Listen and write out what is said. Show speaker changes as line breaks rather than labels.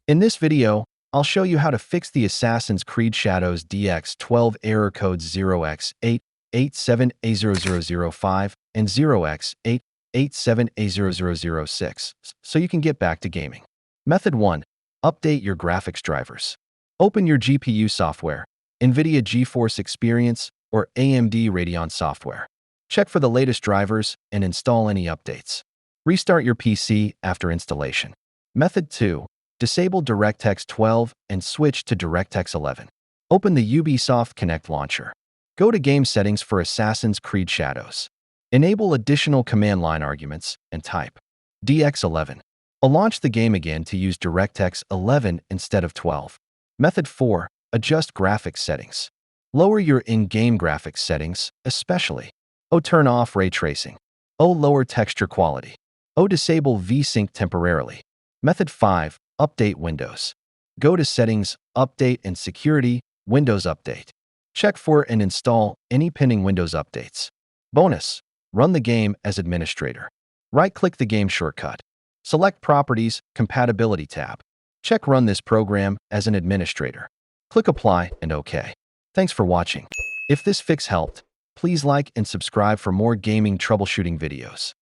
In this video, I'll show you how to fix the Assassin's Creed Shadows DX12 error codes 0x887A0005 and 0x887A0006 so you can get back to gaming. Method 1. Update your graphics drivers. Open your GPU software, NVIDIA GeForce Experience or AMD Radeon software. Check for the latest drivers and install any updates. Restart your PC after installation. Method 2. Disable DirectX 12 and switch to DirectX 11. Open the Ubisoft Connect launcher. Go to Game Settings for Assassin's Creed Shadows. Enable additional command line arguments and type DX11. I'll launch the game again to use DirectX 11 instead of 12. Method 4. Adjust graphics settings. Lower your in-game graphics settings, especially turn off ray tracing. Lower texture quality. Disable V-Sync temporarily. Method 5. Update Windows. Go to Settings, Update and Security, Windows Update. Check for and install any pending Windows updates. Bonus. Run the game as administrator. Right-click the game shortcut. Select Properties, Compatibility tab. Check Run this program as an administrator. Click Apply and OK. Thanks for watching. If this fix helped, please like and subscribe for more gaming troubleshooting videos.